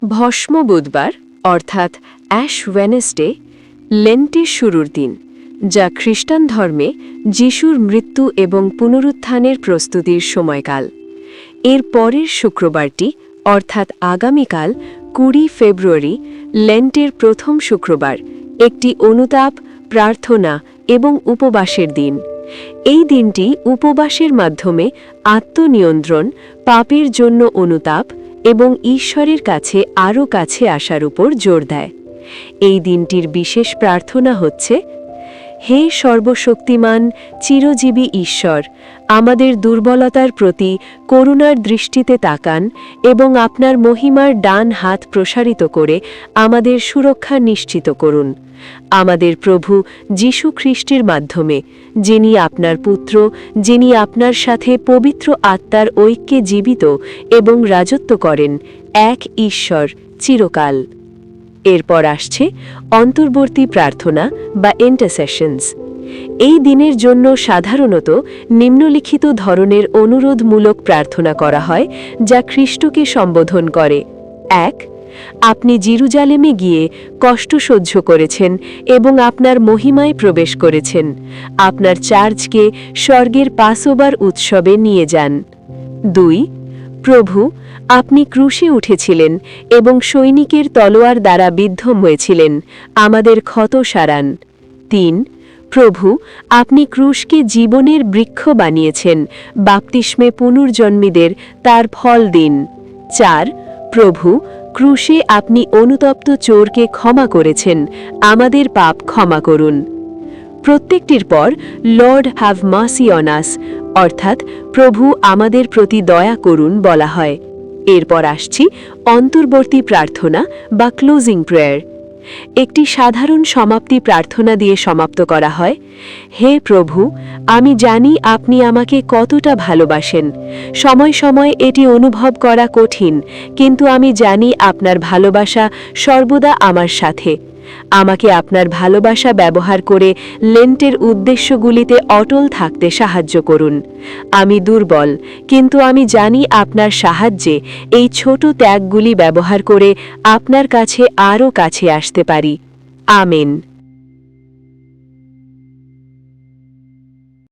ভস্ম বুধবার অর্থাৎ অ্যাশ ওয়েনেসডে লেন্টের শুরুর দিন, যা খ্রিস্টান ধর্মে যিশুর মৃত্যু এবং পুনরুত্থানের প্রস্তুতির সময়কাল। এর পরের শুক্রবারটি অর্থাৎ আগামীকাল 20 ফেব্রুয়ারি লেন্টের প্রথম শুক্রবার, একটি অনুতাপ, প্রার্থনা এবং উপবাসের দিন। এই দিনটি উপবাসের মাধ্যমে আত্মনিয়ন্ত্রণ, পাপের জন্য অনুতাপ এবং ঈশ্বরের কাছে আরও কাছে আসার উপর জোর দেয়। এই দিনটির বিশেষ প্রার্থনা হচ্ছে, হে সর্বশক্তিমান চিরজীবী ঈশ্বর, আমাদের দুর্বলতার প্রতি করুণার দৃষ্টিতে তাকান এবং আপনার মহিমার ডান হাত প্রসারিত করে আমাদের সুরক্ষা নিশ্চিত করুন। আমাদের প্রভু যীশু খ্রিস্টের মাধ্যমে, যিনি আপনার পুত্র, যিনি আপনার সাথে পবিত্র আত্মার ঐক্যে জীবিত এবং রাজত্ব করেন, এক ঈশ্বর চিরকাল। এরপর আসছে অন্তর্বর্তী প্রার্থনা বা ইন্টারসেশনস। এই দিনের জন্য সাধারণত নিম্নলিখিত ধরনের অনুরোধমূলক প্রার্থনা করা হয়, যা খ্রিস্টকে সম্বোধন করে। 1. আপনি জেরুজালেমে গিয়ে কষ্ট সহ্য করেছেন এবং আপনার মহিমায় প্রবেশ করেছেন। আপনার চার্চকে স্বর্গের পাসওভার উৎসবে নিয়ে যান। 2. প্রভু, আপনি ক্রুশে উঠেছিলেন এবং সৈনিকের তলোয়ার দ্বারা বিদ্ধ হয়েছিলেন, আমাদের ক্ষত সারান। 3. প্রভু, আপনি ক্রুশকে জীবনের বৃক্ষ বানিয়েছেন, বাপ্তিস্মে পুনর্জন্মীদের তার ফল দিন। 4. প্রভু, ক্রুশে আপনি অনুতপ্ত চোরকে ক্ষমা করেছেন, আমাদের পাপ ক্ষমা করুন। প্রত্যেকটির পর lord have mercy on us অর্থাৎ প্রভু আমাদের প্রতি দয়া করুন বলা হয়। এরপর আসছি অন্তর্বর্তী প্রার্থনা বা ক্লোজিং প্রেয়ার। একটি সাধারণ সমাপ্তি প্রার্থনা দিয়ে সমাপ্ত করা হয়। হে প্রভু, আমি জানি আপনি আমাকে কতটা ভালোবাসেন। সময় সময় এটি অনুভব করা কঠিন, কিন্তু আমি জানি আপনার ভালোবাসা সর্বদা আমার সাথে। আমাকে আপনার ভালোবাসা ব্যবহার করে লেন্টের উদ্দেশ্যগুলিতে অটল থাকতে সাহায্য করুন। আমি দুর্বল, কিন্তু আমি জানি আপনার সাহায্যে এই ছোট ত্যাগগুলি ব্যবহার করে আপনার কাছে আরও কাছে আসতে পারি। আমেন।